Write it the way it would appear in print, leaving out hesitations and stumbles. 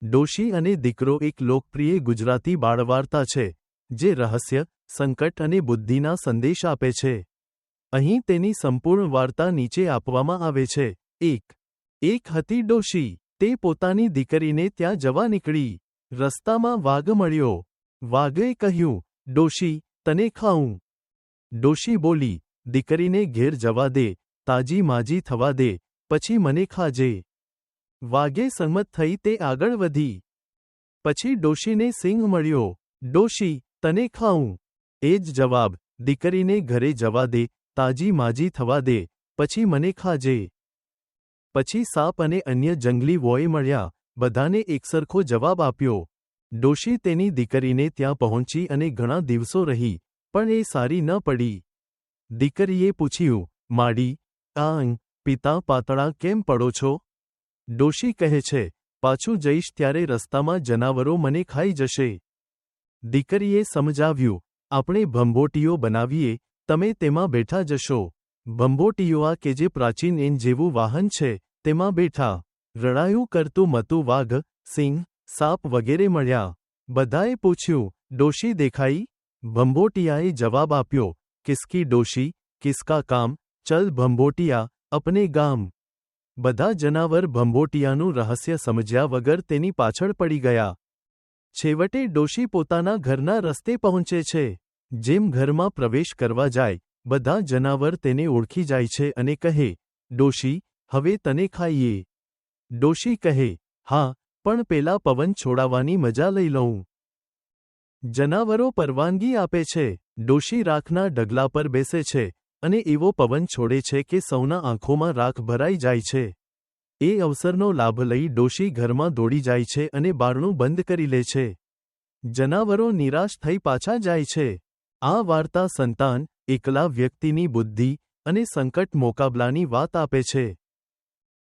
ડોશી અને દીકરો એક લોકપ્રિય ગુજરાતી બાળવાર્તા છે, જે રહસ્ય, સંકટ અને બુદ્ધિના સંદેશ આપે છે. અહીં તેની સંપૂર્ણ વાર્તા નીચે આપવામાં આવે છે. એક હતી ડોશી. તે પોતાની દીકરીને ત્યાં જવા નીકળી. રસ્તામાં વાઘ મળ્યો. વાઘે કહ્યું, ડોશી, તને ખાઉં. ડોશી બોલી, દીકરીને ઘેર જવા દે, તાજી માજી થવા દે, પછી મને ખાજે. વાઘે સંમત થઈ તે આગળ વધી. પછી ડોશીને સિંહ મળ્યો. ડોશી, તને ખાઉં. એ જ જવાબ, દીકરીને ઘરે જવા દે, તાજી માજી થવા દે, પછી મને ખાજે. પછી સાપ અને અન્ય જંગલી વોય મળ્યા, બધાને એકસરખો જવાબ આપ્યો. ડોશી તેની દીકરીને ત્યાં પહોંચી અને ઘણા દિવસો રહી, પણ એ સારી ન પડી. દીકરીએ પૂછ્યું, માડી, પિતા પાતળા કેમ પડો છો? ડોશી કહે છે, પાછું જઈશ ત્યારે રસ્તામાં જનાવરો મને ખાઈ જશે. દીકરીએ સમજાવ્યું, આપણે ભંભોટીઓ બનાવીએ, તમે તેમાં બેઠા જશો. ભંભોટીઓ આ કે જે પ્રાચીન એન જેવું વાહન છે, તેમાં બેઠા. રડાયું કરતું મતું વાઘ, સિંહ, સાપ વગેરે મળ્યા. બધાએ પૂછ્યું, ડોશી દેખાઈ? ભંભોટિયાએ જવાબ આપ્યો, કિસકી ડોશી, કિસકા કામ, ચલ ભંભોટિયા, અપને ગામ. બધા જનાવર ભંભોટિયાનું રહસ્ય સમજ્યા વગર તેની પાછળ પડી ગયા. છેવટે ડોશી પોતાના ઘરના રસ્તે પહોંચે છે. જેમ ઘરમાં પ્રવેશ કરવા જાય, બધા જનાવર તેને ઓળખી જાય છે અને કહે, ડોશી, હવે તને ખાઈએ. ડોશી કહે, હા, પણ પેલા પવન છોડાવવાની મજા લઈ લઉં. જનાવરો પરવાનગી આપે છે. ડોશી રાખના ડગલા પર બેસે છે, અને એવો પવન છોડે છે કે સૌના આંખોમાં રાખ ભરાઈ જાય છે. એ અવસરનો લાભ લઈ ડોશી ઘરમાં દોડી જાય છે અને બારણું બંધ કરી લે છે. જનાવરો નિરાશ થઈ પાછા જાય છે. આ વાર્તા સંતાન, એકલા વ્યક્તિની બુદ્ધિ અને સંકટ મોકાબલાની વાત આપે છે.